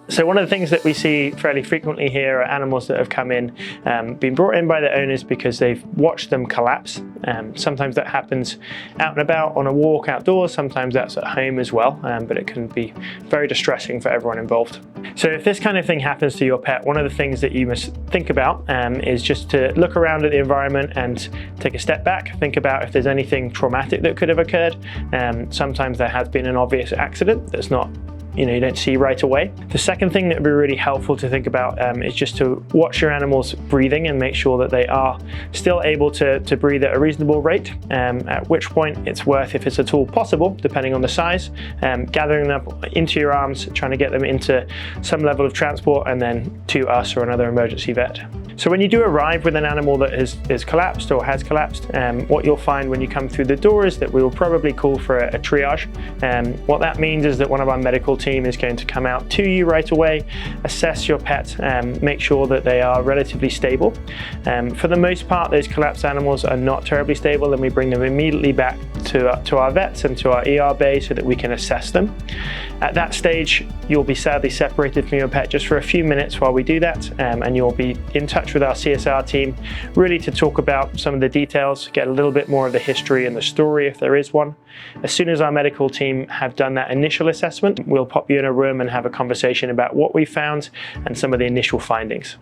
So one of the things that we see fairly frequently here are animals that have come in, been brought in by their owners because they've watched them collapse. Sometimes that happens out and about on a walk outdoors, sometimes that's at home as well, but it can be very distressing for everyone involved. So if this kind of thing happens to your pet, one of the things that you must think about is just to look around at the environment and take a step back, think about if there's anything traumatic that could have occurred. Sometimes there has been an obvious accident that's not, you don't see right away. The second thing that would be really helpful to think about is just to watch your animals breathing and make sure that they are still able to breathe at a reasonable rate, at which point it's worth, if it's at all possible, depending on the size, gathering them up into your arms, trying to get them into some level of transport and then to us or another emergency vet. So when you do arrive with an animal that is collapsed or has collapsed, what you'll find when you come through the door is that we will probably call for a triage. What that means is that one of our medical team is going to come out to you right away, assess your pet, make sure that they are relatively stable. For the most part, those collapsed animals are not terribly stable, and we bring them immediately back to our vets and to our ER bay so that we can assess them. At that stage, you'll be sadly separated from your pet just for a few minutes while we do that, and you'll be in touch with our CSR team really to talk about some of the details, get a little bit more of the history and the story if there is one. As soon as our medical team have done that initial assessment, we'll pop you in a room and have a conversation about what we found and some of the initial findings.